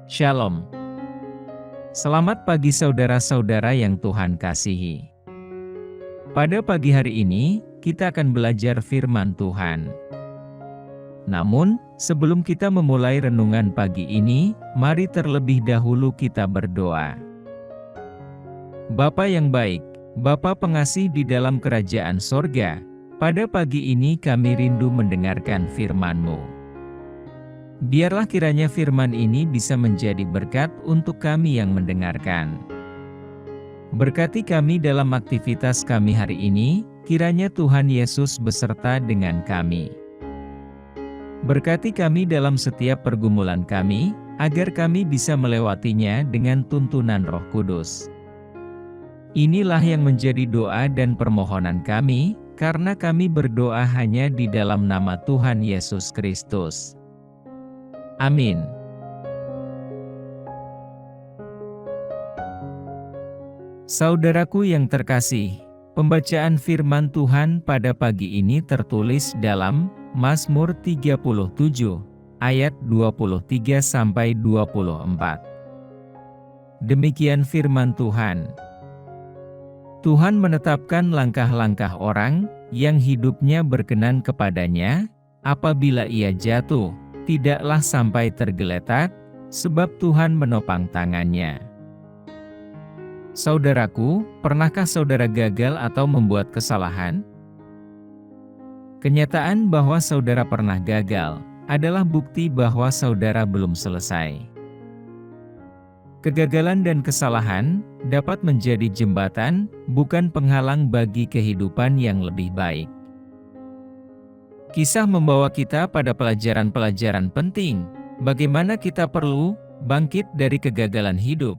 Shalom. Selamat pagi saudara-saudara yang Tuhan kasihi. Pada pagi hari ini, kita akan belajar firman Tuhan. Namun, sebelum kita memulai renungan pagi ini, mari terlebih dahulu kita berdoa. Bapa yang baik, Bapa pengasih di dalam kerajaan sorga, pada pagi ini kami rindu mendengarkan firman-Mu. Biarlah kiranya firman ini bisa menjadi berkat untuk kami yang mendengarkan. Berkati kami dalam aktivitas kami hari ini, kiranya Tuhan Yesus beserta dengan kami. Berkati kami dalam setiap pergumulan kami, agar kami bisa melewatinya dengan tuntunan Roh Kudus. Inilah yang menjadi doa dan permohonan kami, karena kami berdoa hanya di dalam nama Tuhan Yesus Kristus. Amin. Saudaraku yang terkasih, pembacaan firman Tuhan pada pagi ini tertulis dalam Mazmur 37 ayat 23-24. Demikian firman Tuhan. Tuhan menetapkan langkah-langkah orang yang hidupnya berkenan kepadanya, apabila ia jatuh, tidaklah sampai tergeletak, sebab Tuhan menopang tangannya. Saudaraku, pernahkah saudara gagal atau membuat kesalahan? Kenyataan bahwa saudara pernah gagal adalah bukti bahwa saudara belum selesai. Kegagalan dan kesalahan dapat menjadi jembatan, bukan penghalang bagi kehidupan yang lebih baik. Kisah membawa kita pada pelajaran-pelajaran penting, bagaimana kita perlu bangkit dari kegagalan hidup.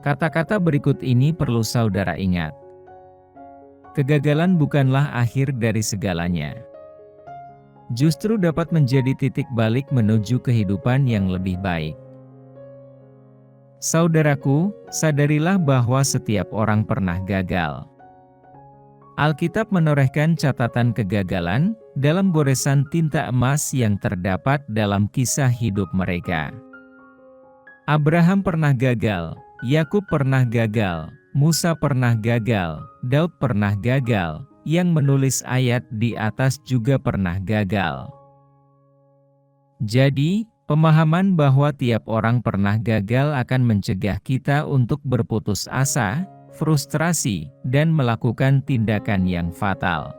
Kata-kata berikut ini perlu saudara ingat. Kegagalan bukanlah akhir dari segalanya. Justru dapat menjadi titik balik menuju kehidupan yang lebih baik. Saudaraku, sadarilah bahwa setiap orang pernah gagal. Alkitab menorehkan catatan kegagalan dalam goresan tinta emas yang terdapat dalam kisah hidup mereka. Abraham pernah gagal, Yakub pernah gagal, Musa pernah gagal, Daud pernah gagal, yang menulis ayat di atas juga pernah gagal. Jadi, pemahaman bahwa tiap orang pernah gagal akan mencegah kita untuk berputus asa, frustrasi, dan melakukan tindakan yang fatal.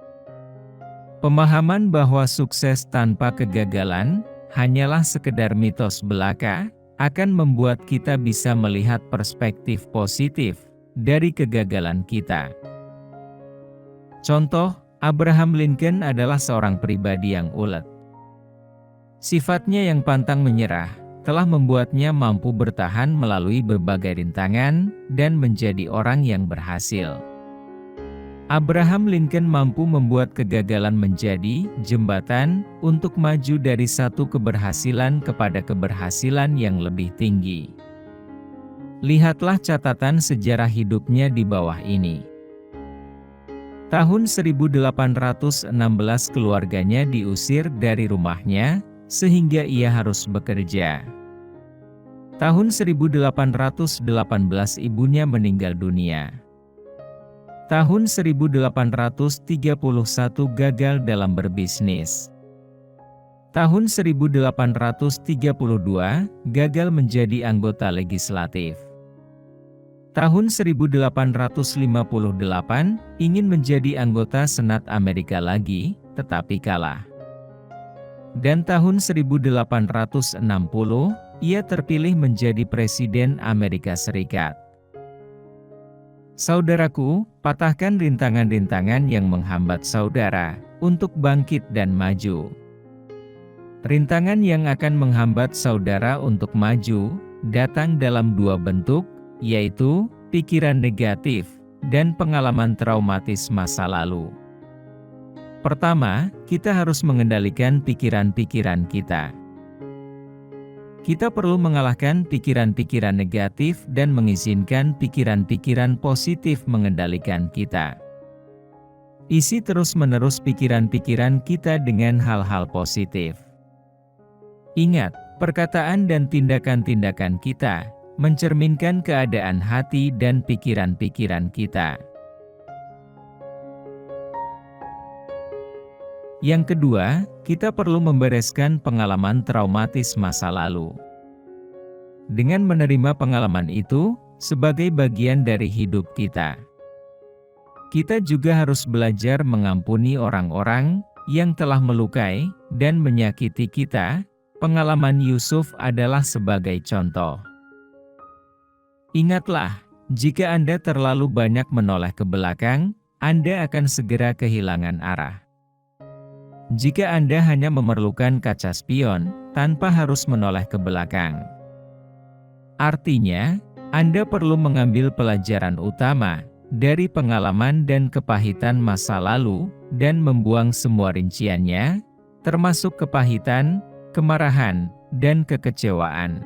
Pemahaman bahwa sukses tanpa kegagalan hanyalah sekedar mitos belaka akan membuat kita bisa melihat perspektif positif dari kegagalan kita. Contoh, Abraham Lincoln adalah seorang pribadi yang ulet. Sifatnya yang pantang menyerah telah membuatnya mampu bertahan melalui berbagai rintangan dan menjadi orang yang berhasil. Abraham Lincoln mampu membuat kegagalan menjadi jembatan untuk maju dari satu keberhasilan kepada keberhasilan yang lebih tinggi. Lihatlah catatan sejarah hidupnya di bawah ini. Tahun 1816 keluarganya diusir dari rumahnya, sehingga ia harus bekerja. Tahun 1818 ibunya meninggal dunia. Tahun 1831 gagal dalam berbisnis. Tahun 1832 gagal menjadi anggota legislatif. Tahun 1858 ingin menjadi anggota Senat Amerika lagi, tetapi kalah. Dan tahun 1860, ia terpilih menjadi Presiden Amerika Serikat. Saudaraku, patahkan rintangan-rintangan yang menghambat saudara untuk bangkit dan maju. Rintangan yang akan menghambat saudara untuk maju datang dalam dua bentuk, yaitu pikiran negatif dan pengalaman traumatis masa lalu. Pertama, kita harus mengendalikan pikiran-pikiran kita. Kita perlu mengalahkan pikiran-pikiran negatif dan mengizinkan pikiran-pikiran positif mengendalikan kita. Isi terus-menerus pikiran-pikiran kita dengan hal-hal positif. Ingat, Perkataan dan tindakan-tindakan kita mencerminkan keadaan hati dan pikiran-pikiran kita. Yang kedua, kita perlu membereskan pengalaman traumatis masa lalu. Dengan menerima pengalaman itu sebagai bagian dari hidup kita, kita juga harus belajar mengampuni orang-orang yang telah melukai dan menyakiti kita. Pengalaman Yusuf adalah sebagai contoh. Ingatlah, jika Anda terlalu banyak menoleh ke belakang, Anda akan segera kehilangan arah. Jika Anda hanya memerlukan kaca spion, tanpa harus menoleh ke belakang. Artinya, Anda perlu mengambil pelajaran utama dari pengalaman dan kepahitan masa lalu, dan membuang semua rinciannya, termasuk kepahitan, kemarahan, dan kekecewaan.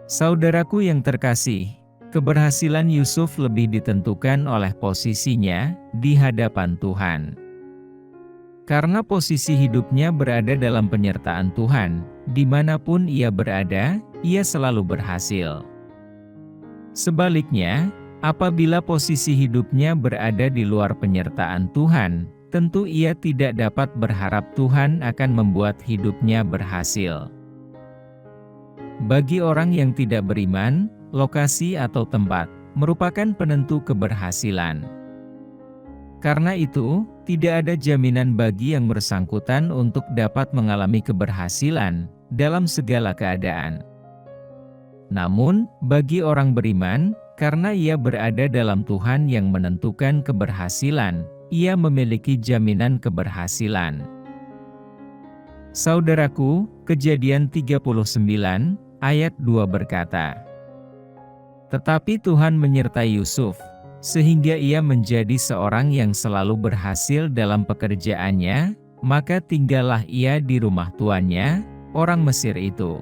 Saudaraku yang terkasih, keberhasilan Yusuf lebih ditentukan oleh posisinya di hadapan Tuhan. Karena posisi hidupnya berada dalam penyertaan Tuhan, dimanapun ia berada, ia selalu berhasil. Sebaliknya, apabila posisi hidupnya berada di luar penyertaan Tuhan, tentu ia tidak dapat berharap Tuhan akan membuat hidupnya berhasil. Bagi orang yang tidak beriman, lokasi atau tempat merupakan penentu keberhasilan. Karena itu, tidak ada jaminan bagi yang bersangkutan untuk dapat mengalami keberhasilan dalam segala keadaan. Namun, bagi orang beriman, karena ia berada dalam Tuhan yang menentukan keberhasilan, ia memiliki jaminan keberhasilan. Saudaraku, Kejadian 39, ayat 2 berkata, "Tetapi Tuhan menyertai Yusuf, sehingga ia menjadi seorang yang selalu berhasil dalam pekerjaannya, maka tinggallah ia di rumah tuannya, orang Mesir itu."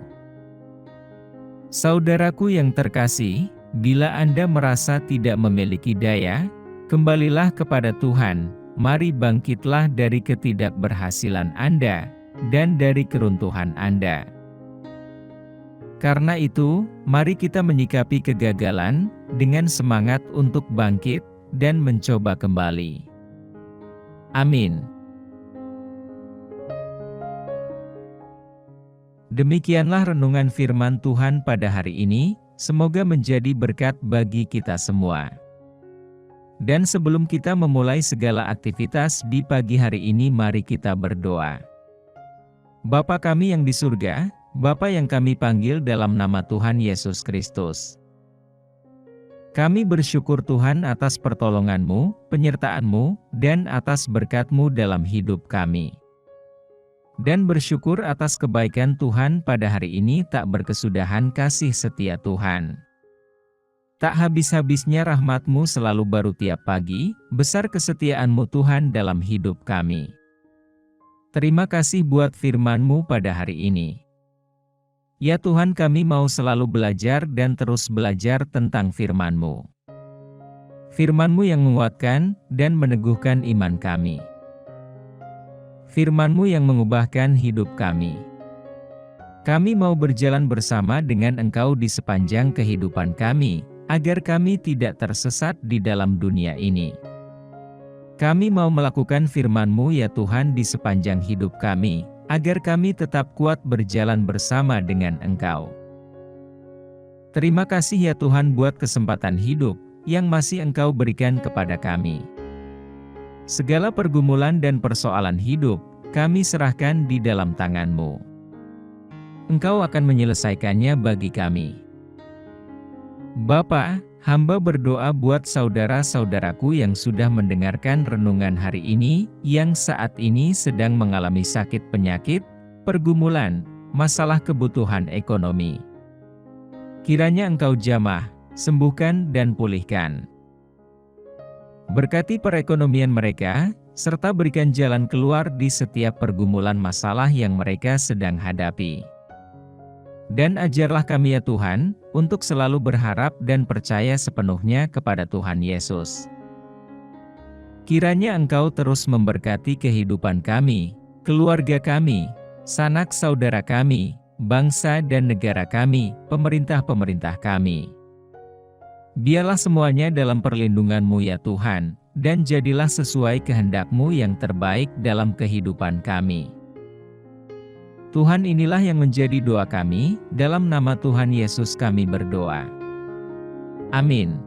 Saudaraku yang terkasih, bila Anda merasa tidak memiliki daya, kembalilah kepada Tuhan, mari bangkitlah dari ketidakberhasilan Anda, dan dari keruntuhan Anda. Karena itu, mari kita menyikapi kegagalan, dengan semangat untuk bangkit, dan mencoba kembali. Amin. Demikianlah renungan firman Tuhan pada hari ini, semoga menjadi berkat bagi kita semua. Dan sebelum kita memulai segala aktivitas di pagi hari ini, mari kita berdoa. Bapa kami yang di surga, Bapa yang kami panggil dalam nama Tuhan Yesus Kristus. Kami bersyukur Tuhan atas pertolongan-Mu, penyertaan-Mu, dan atas berkat-Mu dalam hidup kami. Dan bersyukur atas kebaikan Tuhan pada hari ini tak berkesudahan kasih setia Tuhan. Tak habis-habisnya rahmat-Mu selalu baru tiap pagi, besar kesetiaan-Mu Tuhan dalam hidup kami. Terima kasih buat firman-Mu pada hari ini. Ya Tuhan, kami mau selalu belajar dan terus belajar tentang firman-Mu. Firman-Mu yang menguatkan dan meneguhkan iman kami. Firman-Mu yang mengubahkan hidup kami. Kami mau berjalan bersama dengan Engkau di sepanjang kehidupan kami, agar kami tidak tersesat di dalam dunia ini. Kami mau melakukan firman-Mu ya Tuhan di sepanjang hidup kami, agar kami tetap kuat berjalan bersama dengan Engkau. Terima kasih ya Tuhan buat kesempatan hidup yang masih Engkau berikan kepada kami. Segala pergumulan dan persoalan hidup, kami serahkan di dalam tangan-Mu. Engkau akan menyelesaikannya bagi kami. Bapa, hamba berdoa buat saudara-saudaraku yang sudah mendengarkan renungan hari ini, yang saat ini sedang mengalami sakit penyakit, pergumulan, masalah kebutuhan ekonomi. Kiranya Engkau jamah, sembuhkan dan pulihkan. Berkati perekonomian mereka, serta berikan jalan keluar di setiap pergumulan masalah yang mereka sedang hadapi. Dan ajarlah kami ya Tuhan, untuk selalu berharap dan percaya sepenuhnya kepada Tuhan Yesus. Kiranya Engkau terus memberkati kehidupan kami, keluarga kami, sanak saudara kami, bangsa dan negara kami, pemerintah-pemerintah kami. Biarlah semuanya dalam perlindungan-Mu ya Tuhan, dan jadilah sesuai kehendak-Mu yang terbaik dalam kehidupan kami. Tuhan, inilah yang menjadi doa kami, dalam nama Tuhan Yesus kami berdoa. Amin.